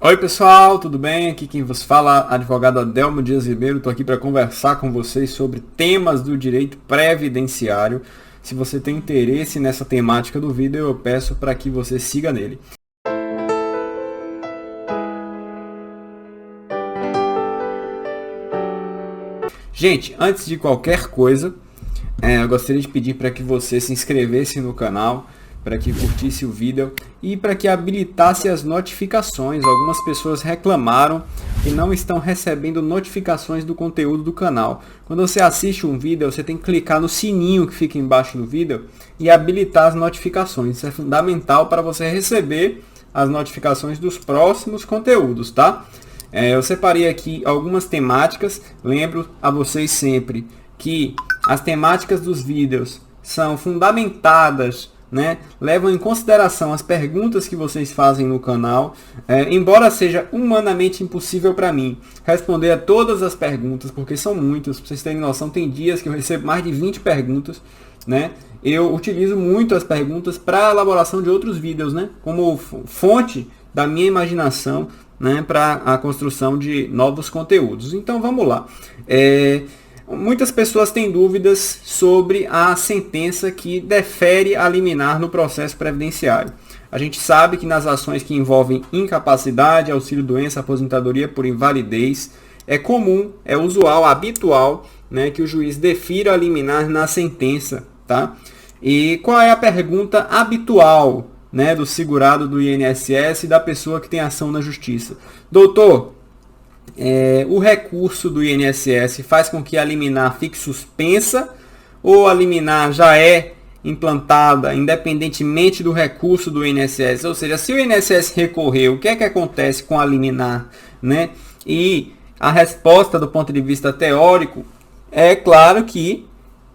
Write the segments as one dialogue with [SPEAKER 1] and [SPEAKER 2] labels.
[SPEAKER 1] Oi pessoal, tudo bem? Aqui quem vos fala, advogado Adelmo Dias Ribeiro. Estou aqui para conversar com vocês sobre temas do direito previdenciário. Se você tem interesse nessa temática do vídeo, eu peço para que você siga nele. Gente, antes de qualquer coisa, eu gostaria de pedir para que você se inscrevesse no canal, para que curtisse o vídeo e para que habilitasse as notificações. Algumas pessoas reclamaram que não estão recebendo notificações do conteúdo do canal. Quando você assiste um vídeo, você tem que clicar no sininho que fica embaixo do vídeo e habilitar as notificações. Isso é fundamental para você receber as notificações dos próximos conteúdos, tá? Eu separei aqui algumas temáticas. Lembro a vocês sempre que as temáticas dos vídeos são fundamentadas, levam em consideração as perguntas que vocês fazem no canal, embora seja humanamente impossível para mim responder a todas as perguntas, porque são muitas. Para vocês terem noção, tem dias que eu recebo mais de 20 perguntas, eu utilizo muito as perguntas para a elaboração de outros vídeos, como fonte da minha imaginação, para a construção de novos conteúdos. Então vamos lá. Muitas pessoas têm dúvidas sobre a sentença que defere a liminar no processo previdenciário. A gente sabe que nas ações que envolvem incapacidade, auxílio-doença, aposentadoria por invalidez, é comum, é usual, habitual, que o juiz defira a liminar na sentença. Tá? E qual é a pergunta habitual, do segurado do INSS e da pessoa que tem ação na justiça? Doutor, o recurso do INSS faz com que a liminar fique suspensa ou a liminar já é implantada independentemente do recurso do INSS? Ou seja, se o INSS recorrer, o que é que acontece com a liminar? E a resposta do ponto de vista teórico é claro que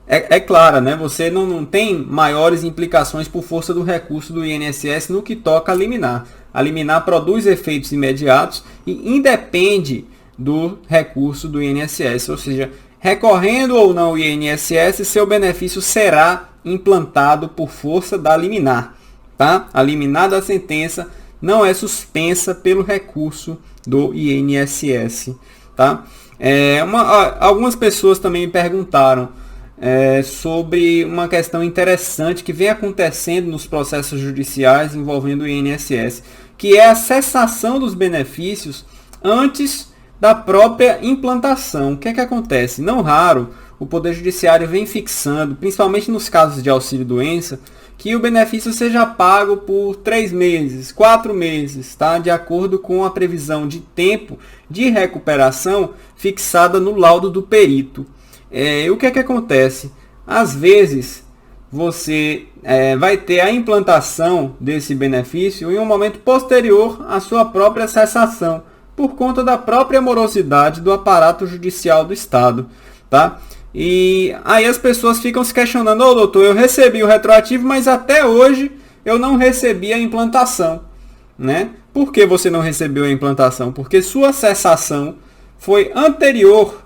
[SPEAKER 1] é clara, você não tem maiores implicações por força do recurso do INSS no que toca a liminar. A liminar produz efeitos imediatos e independe do recurso do INSS, ou seja, recorrendo ou não o INSS, seu benefício será implantado por força da liminar. Tá? A liminar da sentença não é suspensa pelo recurso do INSS. Tá? Algumas pessoas também me perguntaram sobre uma questão interessante que vem acontecendo nos processos judiciais envolvendo o INSS, que é a cessação dos benefícios antes da própria implantação. O que é que acontece? Não raro, o Poder Judiciário vem fixando, principalmente nos casos de auxílio-doença, que o benefício seja pago por 3 meses, 4 meses, tá? De acordo com a previsão de tempo de recuperação fixada no laudo do perito. O que é que acontece? Às vezes, você vai ter a implantação desse benefício em um momento posterior à sua própria cessação, por conta da própria morosidade do aparato judicial do Estado. Tá? E aí as pessoas ficam se questionando: ô doutor, eu recebi o retroativo, mas até hoje eu não recebi a implantação. Por que você não recebeu a implantação? Porque sua cessação foi anterior,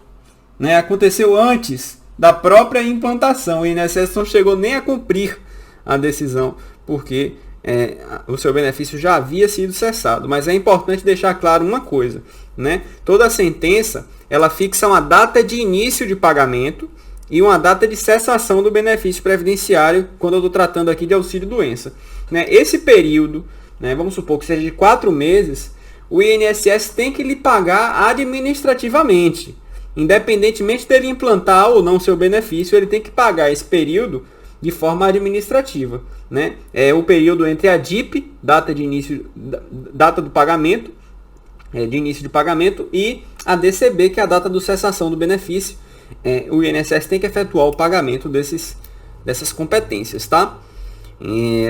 [SPEAKER 1] aconteceu antes da própria implantação. O INSS não chegou nem a cumprir a decisão, porque o seu benefício já havia sido cessado. Mas é importante deixar claro uma coisa, toda sentença ela fixa uma data de início de pagamento e uma data de cessação do benefício previdenciário, quando eu estou tratando aqui de auxílio-doença. Esse período, vamos supor que seja de 4 meses, o INSS tem que lhe pagar administrativamente. Independentemente dele implantar ou não seu benefício, ele tem que pagar esse período de forma administrativa. É o período entre a DIP, data do pagamento, de início de pagamento, e a DCB, que é a data de cessação do benefício. O INSS tem que efetuar o pagamento dessas competências, tá?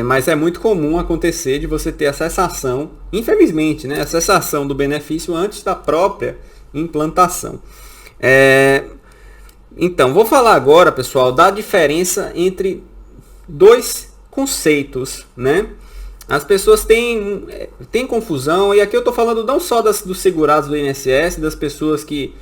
[SPEAKER 1] Mas é muito comum acontecer de você ter a cessação, infelizmente, a cessação do benefício antes da própria implantação. Então, vou falar agora, pessoal, da diferença entre dois conceitos, As pessoas têm confusão, e aqui eu estou falando não só dos segurados do INSS, das pessoas que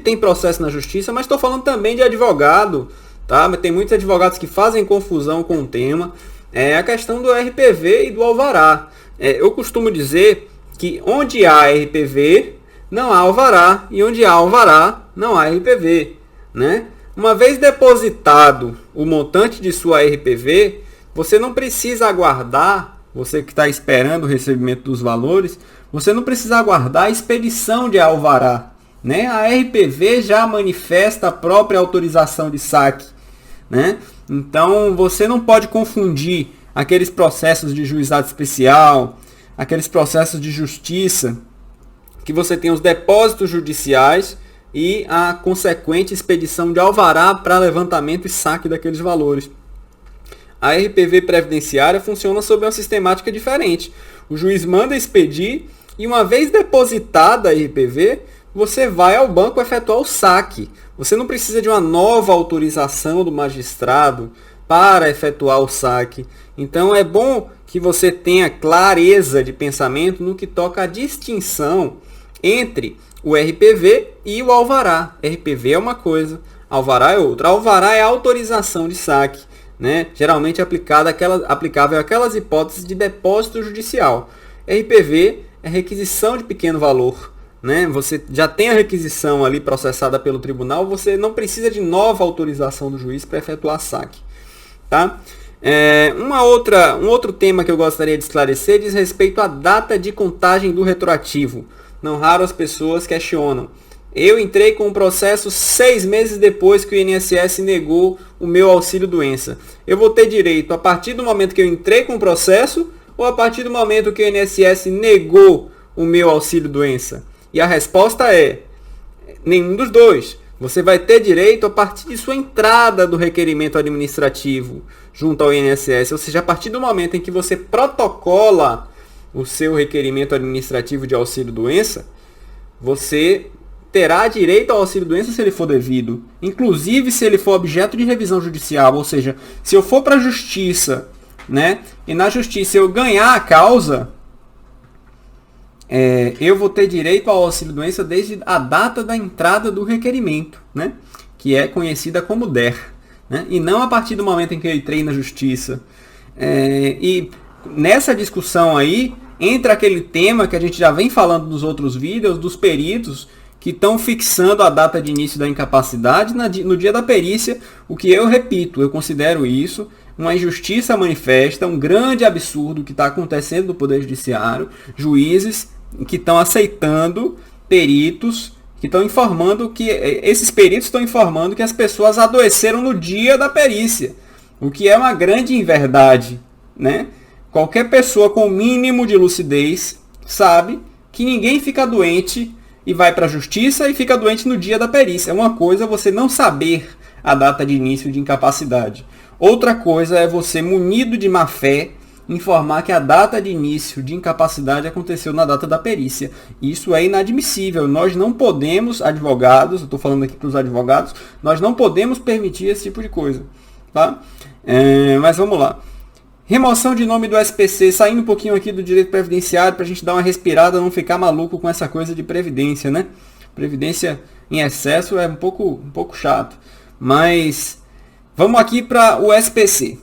[SPEAKER 1] têm processo na justiça, mas estou falando também de advogado, tá? Tem muitos advogados que fazem confusão com o tema. É a questão do RPV e do alvará. eu costumo dizer que onde há RPV, não há alvará, e onde há alvará, não há RPV, né? Uma vez depositado o montante de sua RPV, você não precisa aguardar, você que está esperando o recebimento dos valores, você não precisa aguardar a expedição de alvará, né? A RPV já manifesta a própria autorização de saque, né? Então você não pode confundir aqueles processos de juizado especial, aqueles processos de justiça, que você tem os depósitos judiciais e a consequente expedição de alvará para levantamento e saque daqueles valores. A RPV previdenciária funciona sob uma sistemática diferente. O juiz manda expedir e uma vez depositada a RPV, você vai ao banco efetuar o saque. Você não precisa de uma nova autorização do magistrado para efetuar o saque. Então é bom que você tenha clareza de pensamento no que toca à distinção entre o RPV e o alvará. RPV é uma coisa, alvará é outra. Alvará é a autorização de saque, né? Geralmente aplicável àquelas hipóteses de depósito judicial. RPV é requisição de pequeno valor, né? Você já tem a requisição ali processada pelo tribunal, você não precisa de nova autorização do juiz para efetuar saque, tá? Um outro tema que eu gostaria de esclarecer diz respeito à data de contagem do retroativo. Não raro as pessoas questionam. Eu entrei com o processo 6 meses depois que o INSS negou o meu auxílio-doença. Eu vou ter direito a partir do momento que eu entrei com o processo ou a partir do momento que o INSS negou o meu auxílio-doença? E a resposta é nenhum dos dois. Você vai ter direito a partir de sua entrada do requerimento administrativo junto ao INSS, ou seja, a partir do momento em que você protocola o seu requerimento administrativo de auxílio-doença, você terá direito ao auxílio-doença se ele for devido, inclusive se ele for objeto de revisão judicial, ou seja, se eu for para a justiça, né, e na justiça eu ganhar a causa, eu vou ter direito ao auxílio-doença desde a data da entrada do requerimento, né, que é conhecida como DER, né, e não a partir do momento em que eu entrei na justiça. E nessa discussão aí, entra aquele tema que a gente já vem falando nos outros vídeos, dos peritos que estão fixando a data de início da incapacidade no dia da perícia, o que eu repito, eu considero isso uma injustiça manifesta, um grande absurdo que está acontecendo no Poder Judiciário, juízes que estão aceitando peritos, que estão informando que, esses peritos estão informando que as pessoas adoeceram no dia da perícia, o que é uma grande inverdade, né? Qualquer pessoa com o mínimo de lucidez sabe que ninguém fica doente e vai para a justiça e fica doente no dia da perícia. Uma coisa é você não saber a data de início de incapacidade. Outra coisa é você, munido de má fé, informar que a data de início de incapacidade aconteceu na data da perícia. Isso é inadmissível. Nós não podemos, advogados, eu estou falando aqui para os advogados, nós não podemos permitir esse tipo de coisa, tá? Mas vamos lá. Remoção de nome do SPC, saindo um pouquinho aqui do direito previdenciário para a gente dar uma respirada, não ficar maluco com essa coisa de previdência, né? Previdência em excesso é um pouco chato. Mas vamos aqui para o SPC.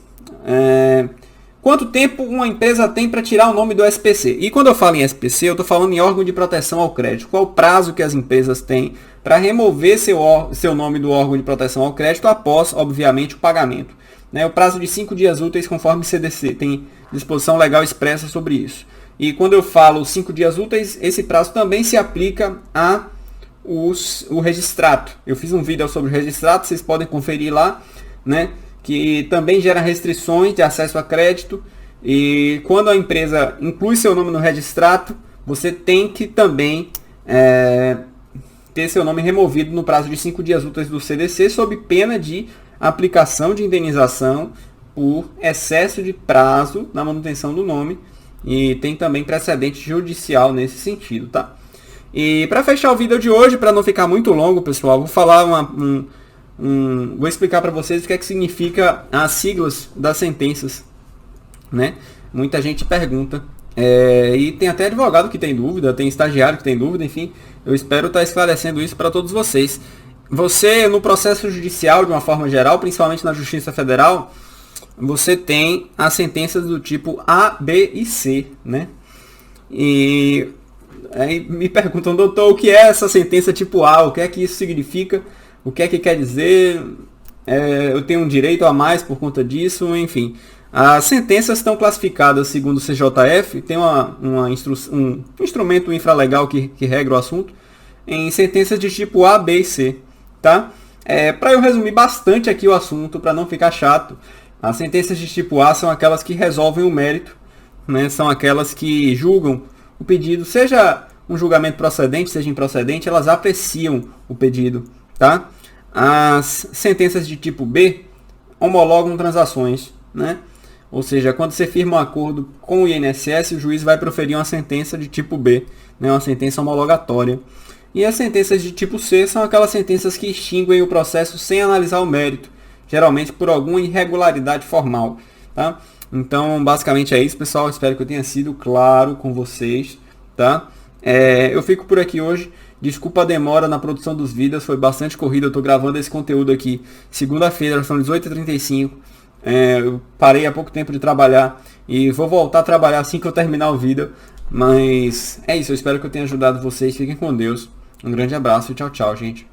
[SPEAKER 1] Quanto tempo uma empresa tem para tirar o nome do SPC? E quando eu falo em SPC, eu estou falando em órgão de proteção ao crédito. Qual o prazo que as empresas têm para remover seu nome do órgão de proteção ao crédito após, obviamente, o pagamento? O prazo de 5 dias úteis, conforme CDC, tem disposição legal expressa sobre isso. E quando eu falo 5 dias úteis, esse prazo também se aplica o registrato. Eu fiz um vídeo sobre o registrato, vocês podem conferir lá, né? Que também gera restrições de acesso a crédito. E quando a empresa inclui seu nome no registrato, você tem que também ter seu nome removido no prazo de 5 dias úteis do CDC, sob pena de aplicação de indenização por excesso de prazo na manutenção do nome, e tem também precedente judicial nesse sentido, tá? E para fechar o vídeo de hoje, para não ficar muito longo, pessoal, vou falar vou explicar para vocês o que é que significa as siglas das sentenças, né? Muita gente pergunta, e tem até advogado que tem dúvida, tem estagiário que tem dúvida, enfim, eu espero estar esclarecendo isso para todos vocês. Você, no processo judicial, de uma forma geral, principalmente na Justiça Federal, você tem as sentenças do tipo A, B e C, né? E aí me perguntam, doutor, o que é essa sentença tipo A? O que é que isso significa? O que é que quer dizer? Eu tenho um direito a mais por conta disso? Enfim, as sentenças estão classificadas segundo o CJF, tem um instrumento infralegal que regra o assunto, em sentenças de tipo A, B e C. Tá? Para eu resumir bastante aqui o assunto, para não ficar chato, as sentenças de tipo A são aquelas que resolvem o mérito, né? São aquelas que julgam o pedido, seja um julgamento procedente, seja improcedente, elas apreciam o pedido. Tá? As sentenças de tipo B homologam transações, né? Ou seja, quando você firma um acordo com o INSS, o juiz vai proferir uma sentença de tipo B, né? Uma sentença homologatória. E as sentenças de tipo C são aquelas sentenças que extinguem o processo sem analisar o mérito, geralmente por alguma irregularidade formal. Tá? Então, basicamente é isso, pessoal. Espero que eu tenha sido claro com vocês. Tá? Eu fico por aqui hoje. Desculpa a demora na produção dos vídeos, foi bastante corrido. Eu estou gravando esse conteúdo aqui segunda-feira, são 18h35. Eu parei há pouco tempo de trabalhar e vou voltar a trabalhar assim que eu terminar o vídeo. Mas é isso, eu espero que eu tenha ajudado vocês. Fiquem com Deus. Um grande abraço e tchau, tchau, gente.